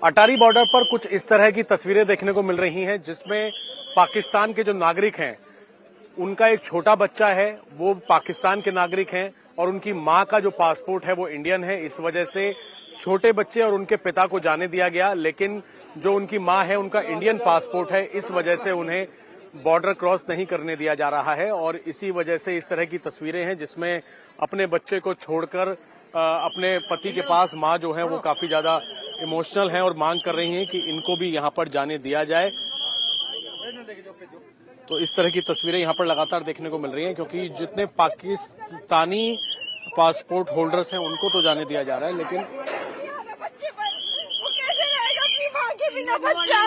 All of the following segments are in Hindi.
अटारी बॉर्डर पर कुछ इस तरह की तस्वीरें देखने को मिल रही हैं जिसमें पाकिस्तान के जो नागरिक हैं उनका एक छोटा बच्चा है, वो पाकिस्तान के नागरिक हैं और उनकी मां का जो पासपोर्ट है वो इंडियन है। इस वजह से छोटे बच्चे और उनके पिता को जाने दिया गया, लेकिन जो उनकी मां है उनका इंडियन पासपोर्ट है, इस वजह से उन्हें बॉर्डर क्रॉस नहीं करने दिया जा रहा है। और इसी वजह से इस तरह की तस्वीरें हैं जिसमें अपने बच्चे को छोड़कर अपने पति के पास मां जो है वो काफी ज्यादा इमोशनल हैं और मांग कर रही हैं कि इनको भी यहां पर जाने दिया जाए। तो इस तरह की तस्वीरें यहां पर लगातार देखने को मिल रही हैं, क्योंकि जितने पाकिस्तानी पासपोर्ट होल्डर्स हैं उनको तो जाने दिया जा रहा है, लेकिन कैसे रहेगा अपनी माँ के बिना बच्चा?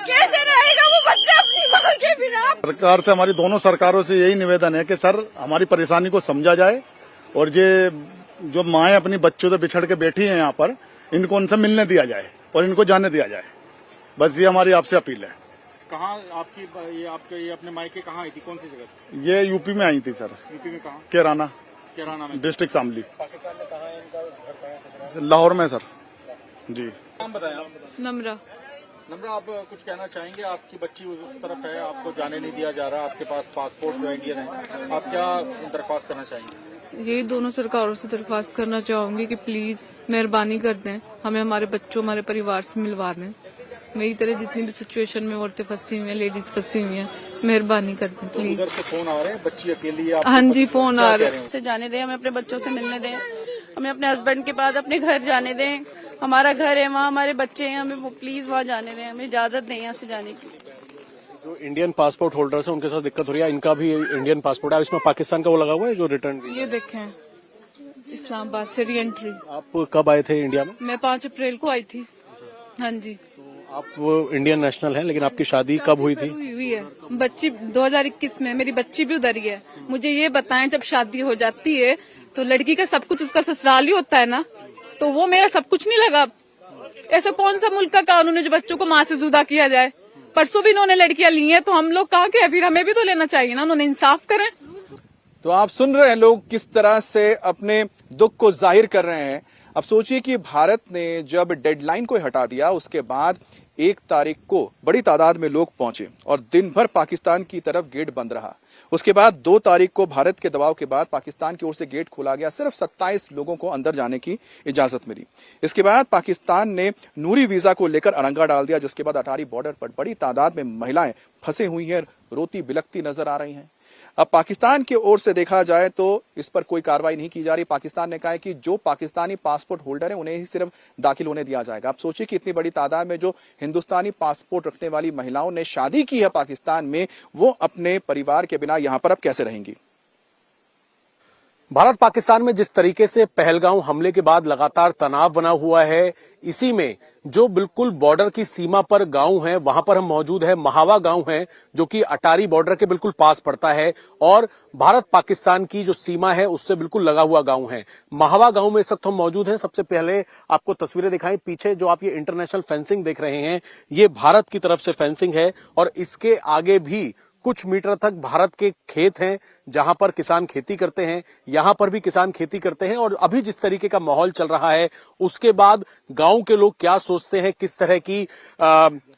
कैसे रहेगा वो बच्चा अपनी माँ के बिना? सरकार से, हमारी दोनों सरकारों से यही निवेदन है कि सर हमारी परेशानी को समझा जाए और ये जो माएं अपनी बच्चों से बिछड़ के बैठी हैं यहाँ पर, इनको उनसे मिलने दिया जाए और इनको जाने दिया जाए। बस ये हमारी आपसे अपील है। कहाँ आपके अपने मायके कहाँ आई थी, कौन सी जगह से? ये यूपी में आई थी सर। यूपी में कहाँ? केराना में डिस्ट्रिक्ट शामली। पाकिस्तान में कहा है इनका घर कहाँ से? लाहौर में सर जी। नाम बताएं आप। नम्रा। नम्रा, आप कुछ कहना चाहेंगे? आपकी बच्ची उस तरफ है, आपको जाने नहीं दिया जा रहा, आपके पास पासपोर्ट जो इंडियन है, आप क्या दरख्वास्त करना चाहेंगे? यही दोनों सरकारों से दरख्वास्त करना चाहूंगी कि प्लीज मेहरबानी कर दें, हमें हमारे बच्चों हमारे परिवार से मिलवा दें। मेरी तरह जितनी भी सिचुएशन में औरतें फंसी हुई हैं, लेडीज फंसी हुई हैं, मेहरबानी कर दें प्लीज। उधर से फोन आ रहे हैं, बच्ची अकेली है? हाँ जी, फोन आ रहे हैं। से जाने दें, हमें अपने बच्चों से मिलने दें, हमें अपने हस्बैंड के पास अपने घर जाने दें। हमारा घर है वहाँ, हमारे बच्चे हैं, हमें वो प्लीज वहाँ जाने दें, हमें इजाजत दें यहाँ से जाने की। जो इंडियन पासपोर्ट होल्डर्स हैं उनके साथ दिक्कत हो रही है, इनका भी इंडियन पासपोर्ट है, इसमें पाकिस्तान का वो लगा हुआ है जो रिटर्न। ये देखें, इस्लामाबाद से री एंट्री। आप कब आए थे इंडिया में? मैं 5 अप्रैल को आई थी। हाँ जी। आप वो इंडियन नेशनल हैं, लेकिन आपकी शादी कब हुई थी? हुई है बच्ची 2021 में, मेरी बच्ची भी उधर ही है। मुझे ये बताएं, जब शादी हो जाती है तो लड़की का सब कुछ उसका ससुराल ही होता है ना, तो वो मेरा सब कुछ नहीं लगा? ऐसा कौन सा मुल्क का कानून है जो बच्चों को माँ से जुदा किया जाए? परसों भी इन्होंने लड़कियां ली हैं, तो हम लोग कहाँ के हैं? फिर हमें भी तो लेना चाहिए ना, उन्होंने इंसाफ करें। तो आप सुन रहे हैं लोग किस तरह से अपने दुख को जाहिर कर रहे हैं। अब सोचिए कि भारत ने जब डेडलाइन को हटा दिया, उसके बाद 1 तारीख को बड़ी तादाद में लोग पहुंचे और दिन भर पाकिस्तान की तरफ गेट बंद रहा। उसके बाद 2 तारीख को भारत के दबाव के बाद पाकिस्तान की ओर से गेट खोला गया, सिर्फ 27 लोगों को अंदर जाने की इजाजत मिली। इसके बाद पाकिस्तान ने नूरी वीजा को लेकर अड़ंगा डाल दिया, जिसके बाद अटारी बॉर्डर पर बड़ी तादाद में महिलाएं फंसी हुई हैं, रोती बिलखती नजर आ रही हैं। अब पाकिस्तान की ओर से देखा जाए तो इस पर कोई कार्रवाई नहीं की जा रही। पाकिस्तान ने कहा है कि जो पाकिस्तानी पासपोर्ट होल्डर है उन्हें ही सिर्फ दाखिल होने दिया जाएगा। आप सोचिए कि इतनी बड़ी तादाद में जो हिंदुस्तानी पासपोर्ट रखने वाली महिलाओं ने शादी की है पाकिस्तान में, वो अपने परिवार के बिना यहां पर अब कैसे रहेंगी? भारत पाकिस्तान में जिस तरीके से पहलगांव हमले के बाद लगातार तनाव बना हुआ है, इसी में जो बिल्कुल बॉर्डर की सीमा पर गांव है, वहां पर हम मौजूद है। महावा गांव है जो कि अटारी बॉर्डर के बिल्कुल पास पड़ता है और भारत पाकिस्तान की जो सीमा है उससे बिल्कुल लगा हुआ गांव है। महावा गांव में इस वक्त हम मौजूद हैं। सबसे पहले आपको तस्वीरें दिखाएं। पीछे जो आप ये इंटरनेशनल फेंसिंग देख रहे हैं, ये भारत की तरफ से फेंसिंग है और इसके आगे भी कुछ मीटर तक भारत के खेत हैं जहां पर किसान खेती करते हैं। यहां पर भी किसान खेती करते हैं और अभी जिस तरीके का माहौल चल रहा है, उसके बाद गांव के लोग क्या सोचते हैं, किस तरह की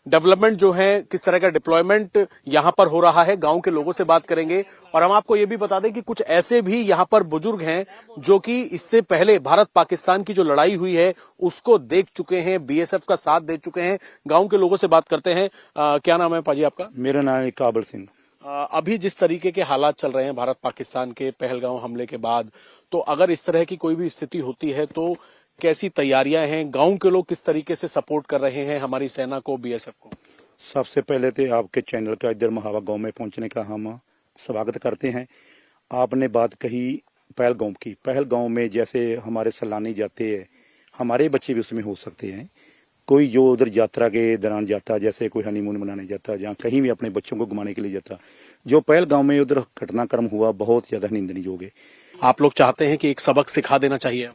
डेवलपमेंट जो है, किस तरह का डिप्लॉयमेंट यहां पर हो रहा है, गांव के लोगों से बात करेंगे। और हम आपको ये भी बता दें कि कुछ ऐसे भी यहां पर बुजुर्ग हैं जो कि इससे पहले भारत पाकिस्तान की जो लड़ाई हुई है उसको देख चुके हैं, बीएसएफ का साथ दे चुके हैं। गांव के लोगों से बात करते हैं। क्या नाम है पाजी आपका? मेरा नाम है काबल सिंह। अभी जिस तरीके के हालात चल रहे हैं भारत पाकिस्तान के पहलगांव हमले के बाद, तो अगर इस तरह की कोई भी स्थिति होती है तो कैसी तैयारियां हैं? गांव के लोग किस तरीके से सपोर्ट कर रहे हैं हमारी सेना को, बीएसएफ को? सबसे पहले तो आपके चैनल का इधर महावा गांव में पहुंचने का हम स्वागत करते हैं। आपने बात कही पहलगांव की। पहलगांव में जैसे हमारे सैलानी जाते हैं, हमारे बच्चे भी उसमें हो सकते हैं। कोई जो उधर यात्रा के दौरान जाता, जैसे कोई हनीमून मनाने जाता, जहाँ कहीं भी अपने बच्चों को घुमाने के लिए जाता, जो पहलगांव में उधर घटनाक्रम हुआ बहुत ज्यादा निंदनीयोग है। आप लोग चाहते हैं कि एक सबक सिखा देना चाहिए?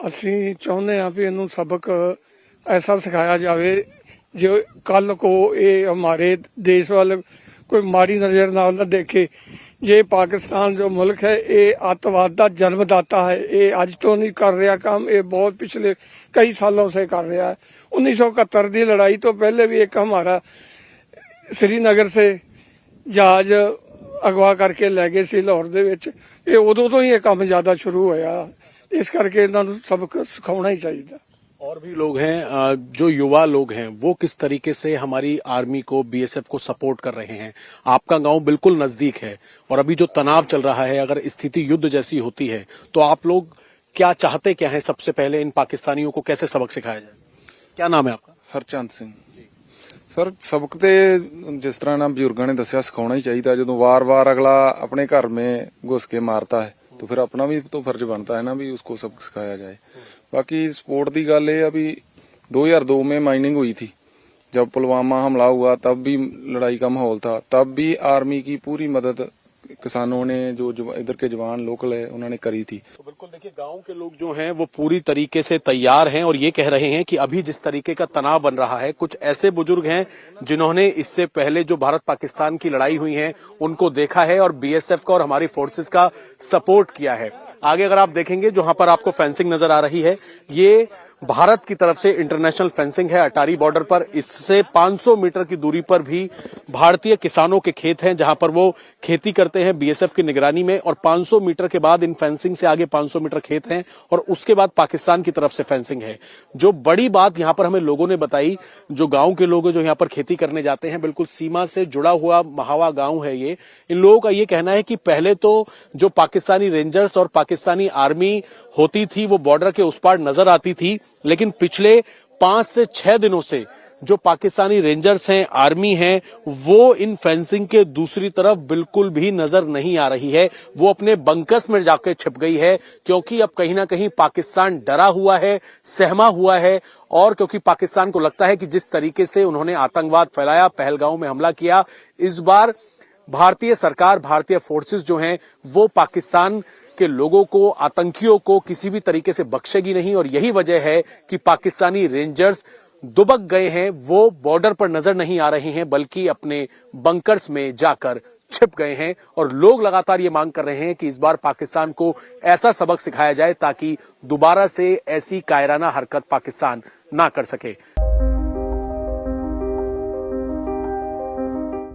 ਅਸੀਂ ਚਾਹੁੰਦੇ ਹਾਂ ਵੀ ਇਹਨੂੰ ਸਬਕ ਐਸਾ ਸਿਖਾਇਆ ਜਾਵੇ ਜੋ ਕੱਲ ਕੋ ਇਹ ਹਮਾਰੇ ਦੇਸ਼ ਵੱਲ ਕੋਈ ਮਾੜੀ ਨਜ਼ਰ ਨਾਲ ਨਾ ਦੇਖੇ। ये पाकिस्तान जो मुल्क है ये अतवाद का जन्मदाता है। ये अज तो नहीं कर रहा काम, ये बहुत पिछले कई सालों से कर रहा है। 1971 की लड़ाई तो पहले भी एक हमारा श्रीनगर से जहाज अगवा करके लै गए सी लाहौर दे विच। ये उदों तो ही ये काम ज्यादा शुरू होया, इस करके इन्हां नूं सबक सिखाउणा ही चाहिए। और भी लोग हैं जो युवा लोग हैं, वो किस तरीके से हमारी आर्मी को, बीएसएफ को सपोर्ट कर रहे हैं। आपका गांव बिल्कुल नजदीक है और अभी जो तनाव चल रहा है, अगर स्थिति युद्ध जैसी होती है तो आप लोग क्या चाहते क्या है? सबसे पहले इन पाकिस्तानियों को कैसे सबक सिखाया जाए? क्या नाम है आपका? ਹਰਚੰਦ ਸਿੰਘ ਸਰ ਸਬਕ ਤੇ ਜਿਸ ਤਰ੍ਹਾਂ ਨਾ ਬਜ਼ੁਰਗਾਂ ਨੇ ਦੱਸਿਆ ਸਿਖਾਉਣਾ ਹੀ ਚਾਹੀਦਾ। ਜਦੋਂ ਵਾਰ-ਵਾਰ ਅਗਲਾ ਆਪਣੇ ਘਰ में घुस के मारता है तो फिर अपना भी तो फर्ज बनता है ना भी उसको सबक सिखाया जाए। बाकी स्पोर्ट की गल है अभी 2002 में माइनिंग हुई थी, जब पुलवामा हमला हुआ तब भी लड़ाई का माहौल था, तब भी आर्मी की पूरी मदद किसानों ने जो इधर के जवान लोकल है उन्होंने करी थी। तो बिल्कुल देखिए, गांव के लोग जो हैं वो पूरी तरीके से तैयार हैं और ये कह रहे हैं कि अभी जिस तरीके का तनाव बन रहा है, कुछ ऐसे बुजुर्ग हैं जिन्होंने इससे पहले जो भारत पाकिस्तान की लड़ाई हुई है उनको देखा है और बीएसएफ का और हमारी फोर्सेस का सपोर्ट किया है। आगे अगर आप देखेंगे, जहां पर आपको फेंसिंग नजर आ रही है, ये भारत की तरफ से इंटरनेशनल फेंसिंग है अटारी बॉर्डर पर। इससे 500 मीटर की दूरी पर भी भारतीय किसानों के खेत हैं, जहां पर वो खेती करते हैं बीएसएफ की निगरानी में। और 500 मीटर के बाद इन फेंसिंग से आगे 500 मीटर खेत हैं और उसके बाद पाकिस्तान की तरफ से फेंसिंग है। जो बड़ी बात यहां पर हमें लोगों ने बताई, जो गांव के लोग जो यहां पर खेती करने जाते हैं, बिल्कुल सीमा से जुड़ा हुआ महावा गांव है ये। इन लोगों का ये कहना है कि पहले तो जो पाकिस्तानी रेंजर्स और पाकिस्तानी आर्मी होती थी वो बॉर्डर के उस पार नजर आती थी, लेकिन पिछले 5 से 6 दिनों से जो पाकिस्तानी रेंजर्स हैं, आर्मी हैं, वो इन फेंसिंग के दूसरी तरफ बिल्कुल भी नजर नहीं आ रही है। वो अपने बंकर्स में जाकर छिप गई है, क्योंकि अब कहीं ना कहीं पाकिस्तान डरा हुआ है, सहमा हुआ है। और क्योंकि पाकिस्तान को लगता है कि जिस तरीके से उन्होंने आतंकवाद फैलाया, पहलगांव में हमला किया, इस बार भारतीय सरकार, भारतीय फोर्सेस जो हैं वो पाकिस्तान के लोगों को, आतंकियों को किसी भी तरीके से बख्शेगी नहीं। और यही वजह है कि पाकिस्तानी रेंजर्स दुबक गए हैं, वो बॉर्डर पर नजर नहीं आ रहे हैं, बल्कि अपने बंकर्स में जाकर छिप गए हैं। और लोग लगातार ये मांग कर रहे हैं कि इस बार पाकिस्तान को ऐसा सबक सिखाया जाए ताकि दोबारा से ऐसी कायराना हरकत पाकिस्तान ना कर सके।